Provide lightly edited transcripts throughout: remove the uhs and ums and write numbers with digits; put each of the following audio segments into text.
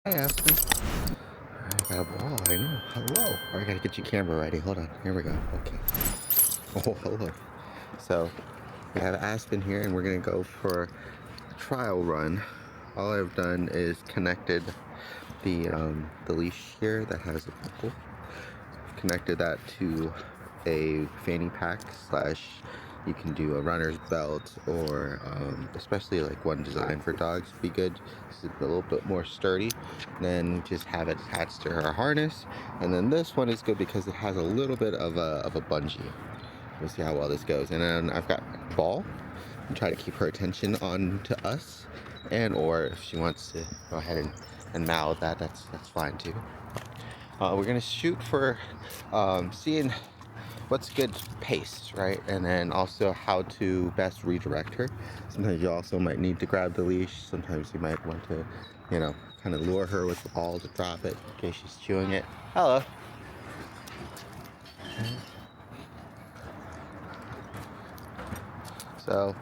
Hi, Aspen. I got a ball. I know. Hello. I gotta get your camera ready. Hold on. Here we go. Okay. Oh, hello. So we have Aspen here, and we're gonna go for a trial run. All I've done is connected the leash here that has a buckle. Connected that to a fanny pack slash you can do a runner's belt, or especially like one designed for dogs would be good. It's a little bit more sturdy. Then just have it attached to her harness. And then this one is good because it has a little bit of a bungee. We'll see how well this goes. And then I've got ball and try to keep her attention on to us, and or if she wants to go ahead and mouth that's fine too. We're gonna shoot for seeing what's good pace, right? And then also how to best redirect her. Sometimes you also might need to grab the leash. Sometimes you might want to, kind of lure her with the ball to drop it in case she's chewing it. Hello. So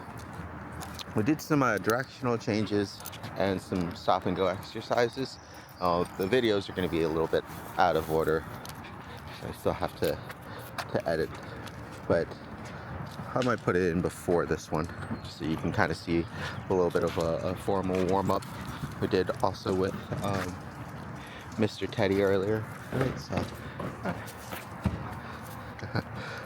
we did some directional changes and some stop and go exercises. The videos are going to be a little bit out of order. I still have to edit, but I might put it in before this one so you can kind of see a little bit of a formal warm-up we did also with Mr. Teddy earlier. Right,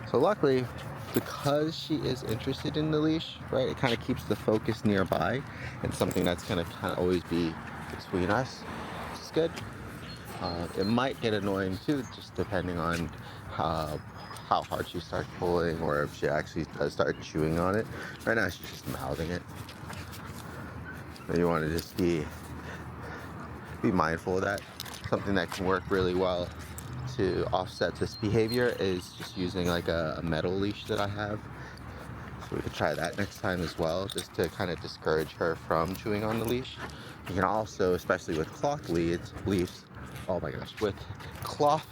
so luckily, because she is interested in the leash, right, it kind of keeps the focus nearby, and something that's going to kind of always be between us, which is good. It might get annoying too, just depending on how hard she starts pulling, or if she actually does start chewing on it. Right now she's just mouthing it. But you want to just be mindful of that. Something that can work really well to offset this behavior is just using like a metal leash that I have. So we could try that next time as well, just to kind of discourage her from chewing on the leash. You can also, especially with cloth leaves, oh my gosh, with cloth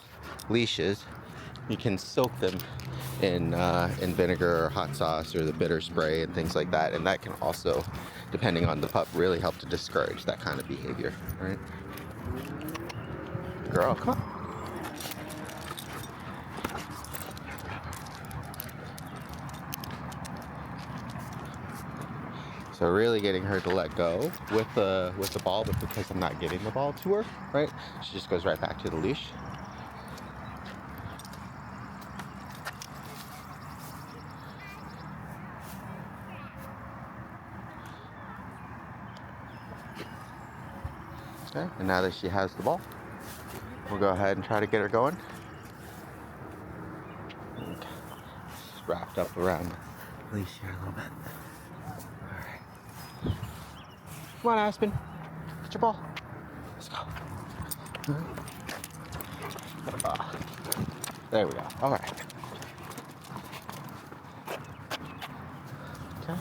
leashes, you can soak them in vinegar or hot sauce or the bitter spray and things like that, and that can also, depending on the pup, really help to discourage that kind of behavior, right? Girl, come on. So really getting her to let go with the ball, but because I'm not giving the ball to her, right, she just goes right back to the leash. Okay, and now that she has the ball, we'll go ahead and try to get her going. And she's wrapped up around the leash here a little bit. Alright. Come on, Aspen. Get your ball. Let's go. There we go. Alright. Okay.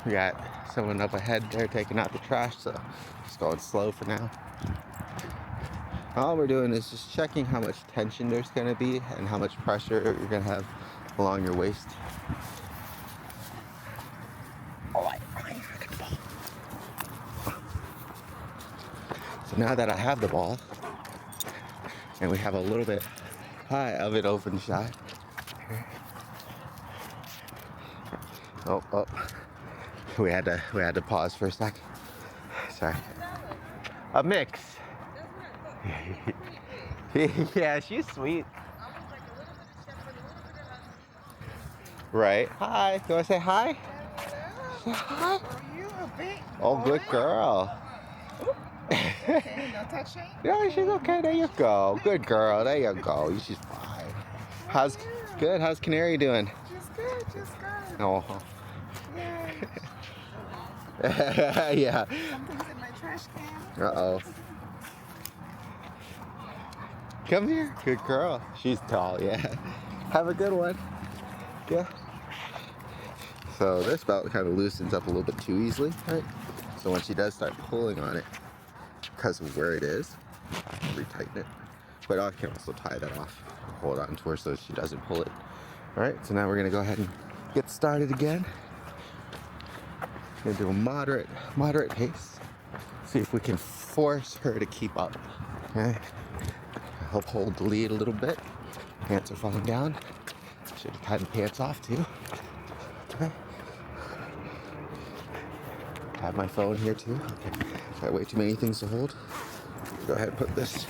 We got someone up ahead there taking out the trash, so just going slow for now. All we're doing is just checking how much tension there's going to be and how much pressure you're going to have along your waist. So now that I have the ball, and we have a little bit high of an open shot. Oh. We had to pause for a second. Sorry. A mix. Yeah, she's sweet. Right. Hi. You want to say hi? Say hi. Oh, good girl. Okay, no touching? Yeah, she's okay. There you go. Good girl. There you go. She's fine. How's good? How's Canary doing? Just good, just good. Oh. Yeah. Yeah. Something's in my trash can. Uh-oh. Come here. Good girl. She's tall, yeah. Have a good one. Yeah. So this belt kind of loosens up a little bit too easily, right? So when she does start pulling on it, because of where it is, retighten it. but I can also tie that off, hold on to her so she doesn't pull it. All right, so now we're gonna go ahead and get started again. Gonna do a moderate pace. See if we can force her to keep up. Okay, help hold the lead a little bit. Pants are falling down. Should have tied the pants off too. Okay. Have my phone here too. Okay. Got way too many things to hold. Go ahead and put this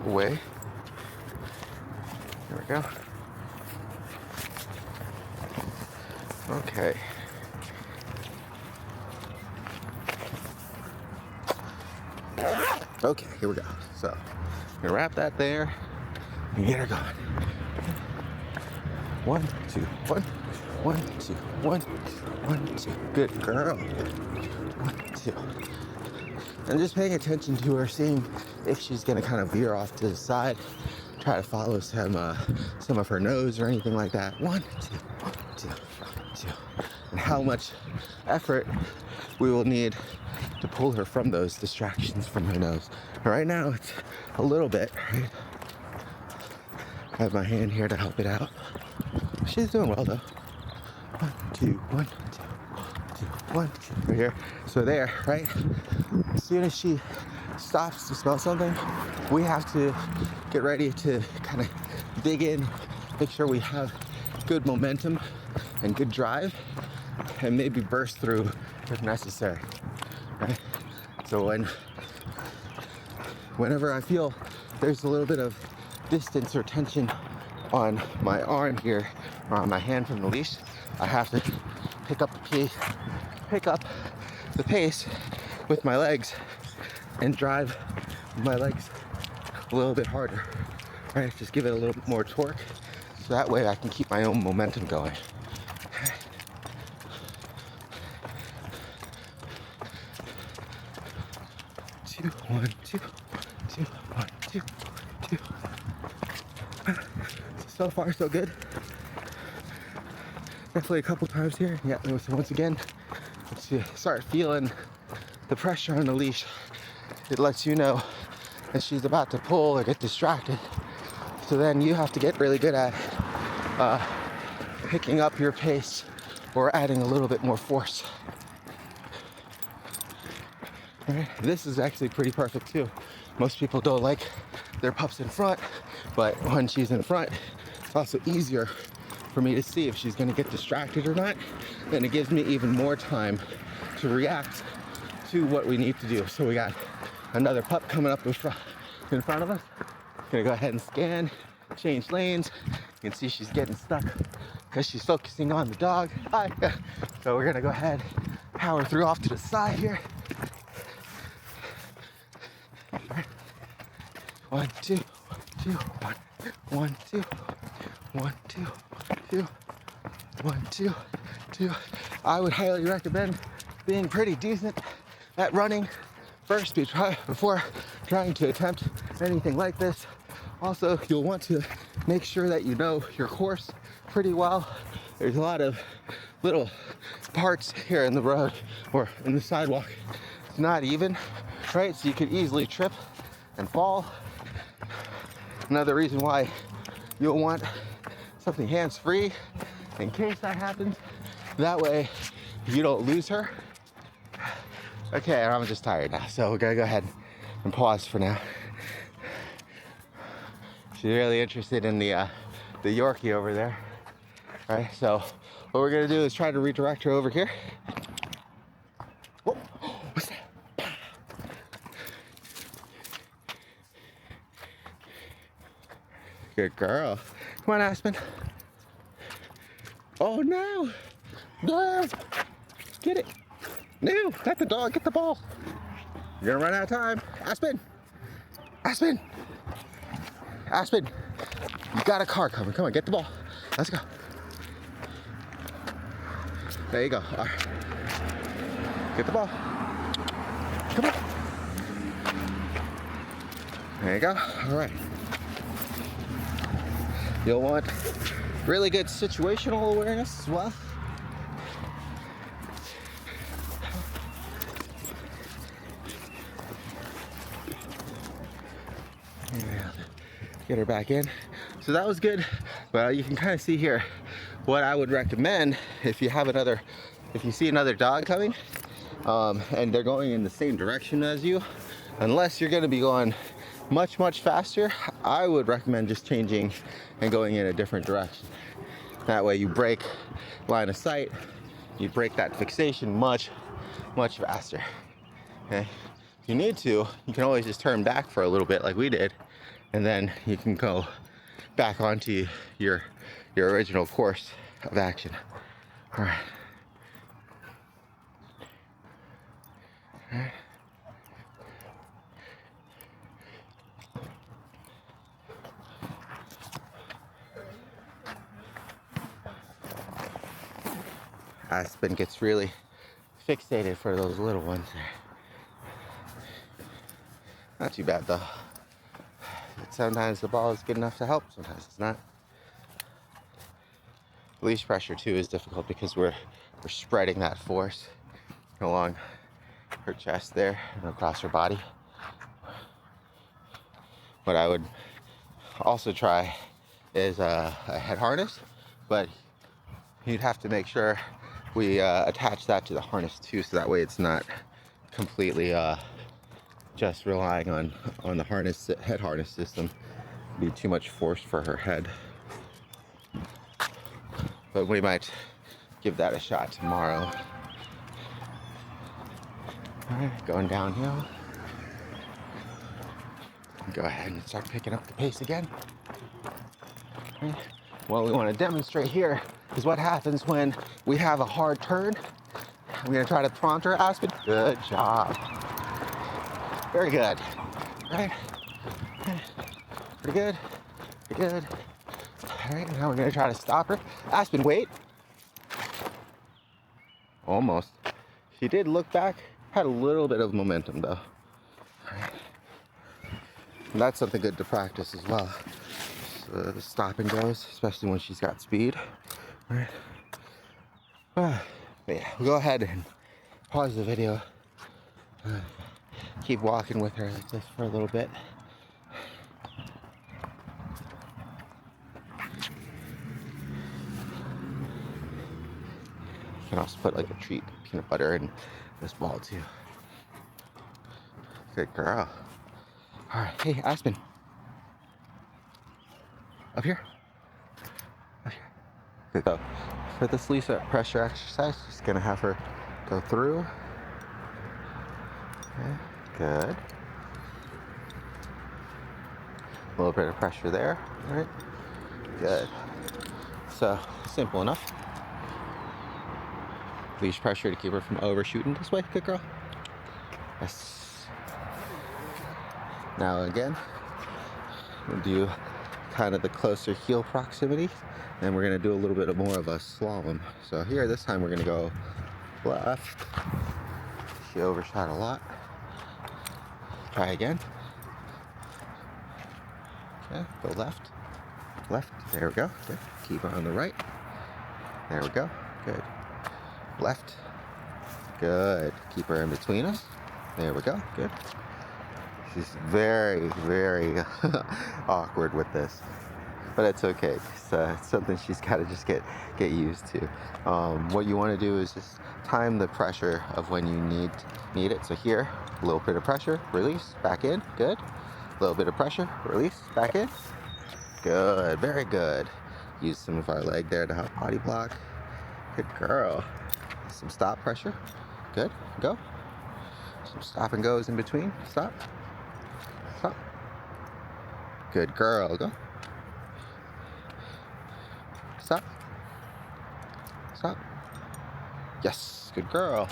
away. There we go. Okay. Okay, here we go. So, I'm gonna wrap that there and get her going. 1, 2, 1, 1, 2, 1, 1, 2. Good girl. 1, 2. And just paying attention to her, seeing if she's gonna kind of veer off to the side, try to follow some of her nose or anything like that. 1, 2, 2, 2. And how much effort we will need to pull her from those distractions from her nose. Right now, it's a little bit, right? I have my hand here to help it out. She's doing well though. 1, 2, 1, 2, 2, 1, 2. Right here. So there, right? As soon as she stops to smell something, we have to get ready to kind of dig in, make sure we have good momentum and good drive, and maybe burst through if necessary. Right? So whenever I feel there's a little bit of distance or tension on my arm here or on my hand from the leash, I have to pick up the pace with my legs and drive my legs a little bit harder. Right? Just give it a little bit more torque so that way I can keep my own momentum going. 2, 1, 2, 2, 1, 2, 2. So far, so good. Definitely a couple times here. Yeah, so once again, once you start feeling the pressure on the leash, it lets you know that she's about to pull or get distracted. So then you have to get really good at picking up your pace or adding a little bit more force. Right. This is actually pretty perfect too. Most people don't like their pups in front, but when she's in front, it's also easier for me to see if she's gonna get distracted or not. Then it gives me even more time to react to what we need to do. So we got another pup coming up in front of us. Gonna go ahead and scan, change lanes. You can see she's getting stuck because she's focusing on the dog. Hi. So we're gonna go ahead, power through off to the side here. 1, 2, 2, 1, 1, 2, 1, 2, 2, 1, 2, 2. I would highly recommend being pretty decent at running first before trying to attempt anything like this. Also, you'll want to make sure that you know your course pretty well. There's a lot of little parts here in the road or in the sidewalk. It's not even, right? So you could easily trip and fall. Another reason why you'll want something hands-free in case that happens. That way you don't lose her. Okay, I'm just tired now, so we're gonna go ahead and pause for now. She's really interested in the Yorkie over there. All right, so what we're gonna do is try to redirect her over here. Whoa, what's that? Good girl. Come on, Aspen. Oh, no. No. Get it. No, not the dog. Get the ball. You're going to run out of time. Aspen. Aspen. Aspen. You got a car coming. Come on, get the ball. Let's go. There you go. All right. Get the ball. Come on. There you go. All right. You'll want really good situational awareness as well. Yeah. get her back in. So that was good. Well, you can kind of see here what I would recommend if you see another dog coming, and they're going in the same direction as you, unless you're gonna be going much, much faster, I would recommend just changing and going in a different direction. That way you break line of sight, you break that fixation much, much faster, okay? If you need to, you can always just turn back for a little bit like we did, and then you can go back onto your original course of action. All right. All right. Aspen gets really fixated for those little ones. Not too bad though. Sometimes the ball is good enough to help, sometimes it's not. Leash pressure too is difficult because we're spreading that force along her chest there and across her body. What I would also try is a head harness, but you'd have to make sure we attach that to the harness too, so that way it's not completely just relying on the head harness system. It'd be too much force for her head. But we might give that a shot tomorrow. All right, going downhill. Go ahead and start picking up the pace again. Okay. What we want to demonstrate here is what happens when we have a hard turn. I'm going to try to prompt her, Aspen. Good job. Very good. Right? Pretty good. Pretty good. All right, now we're going to try to stop her. Aspen, wait. Almost. She did look back, had a little bit of momentum though. All right. And that's something good to practice as well. So the stop and goes, especially when she's got speed. All right. But yeah, we'll go ahead and pause the video. Keep walking with her like this for a little bit. You can also put like a treat, peanut butter in this ball too. Good girl. All right, hey Aspen. Up here. Up here. Good. So for this leash pressure exercise, just gonna have her go through. Okay, good. A little bit of pressure there. All right. Good. So simple enough. Leash pressure to keep her from overshooting this way. Good girl. Yes. Now again, we'll do kind of the closer heel proximity, and we're going to do a little bit more of a slalom. So here, this time we're going to go left. She overshot a lot. Try again. Okay, go left. Left. There we go. Good. Keep her on the right. There we go. Good. Left. Good. Keep her in between us. There we go. Good. She's very, very awkward with this, but it's okay. It's something she's got to just get used to. What you want to do is just time the pressure of when you need it. So here, a little bit of pressure, release, back in. Good. A little bit of pressure, release, back in. Good. Very good. Use some of our leg there to help body block. Good girl. Some stop pressure. Good. Go. Some stop and goes in between. Stop. Stop. Good girl. Go. Stop. Stop. Yes. Good girl.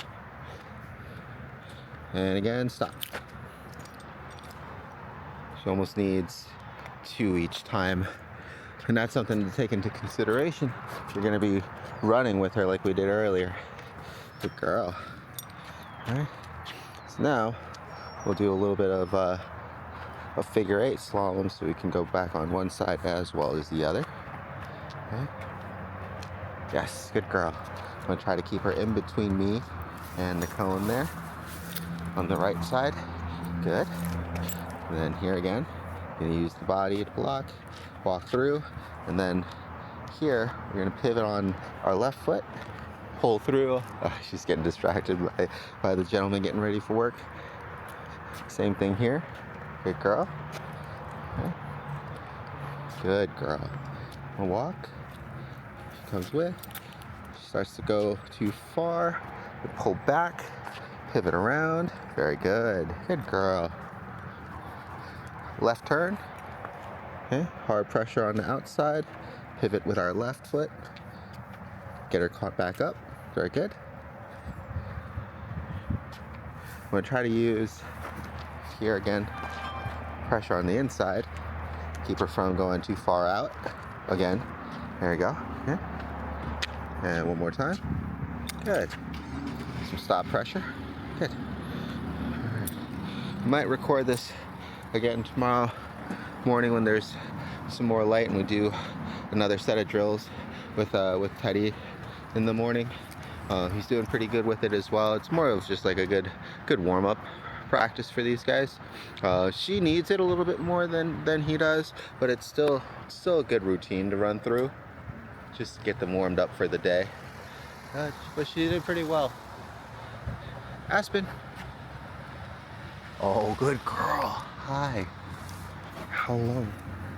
And again, stop. She almost needs 2 each time. And that's something to take into consideration if you're going to be running with her like we did earlier. Good girl. All right. So now we'll do a little bit of a figure 8 slalom, so we can go back on one side as well as the other. Okay. Yes, good girl. I'm going to try to keep her in between me and the cone there on the right side. Good. And then here again. You're gonna use the body to block, walk through, and then here we're gonna pivot on our left foot, pull through. Oh, she's getting distracted by the gentleman getting ready for work. Same thing here. Good girl. Okay. Good girl. We'll walk. She comes with. She starts to go too far. We pull back. Pivot around. Very good. Good girl. Left turn. Okay. Hard pressure on the outside. Pivot with our left foot. Get her caught back up. Very good. I'm going to try to use, here again, pressure on the inside. Keep her from going too far out. Again. There we go. Okay. And one more time. Good. Some stop pressure. Good. Right. Might record this again tomorrow morning when there's some more light and we do another set of drills with Teddy in the morning. He's doing pretty good with it as well. It's more of just like a good warm-up practice for these guys. She needs it a little bit more than he does, but it's still a good routine to run through, just to get them warmed up for the day. But she did pretty well. Aspen. Oh, good girl. Hi. Hello.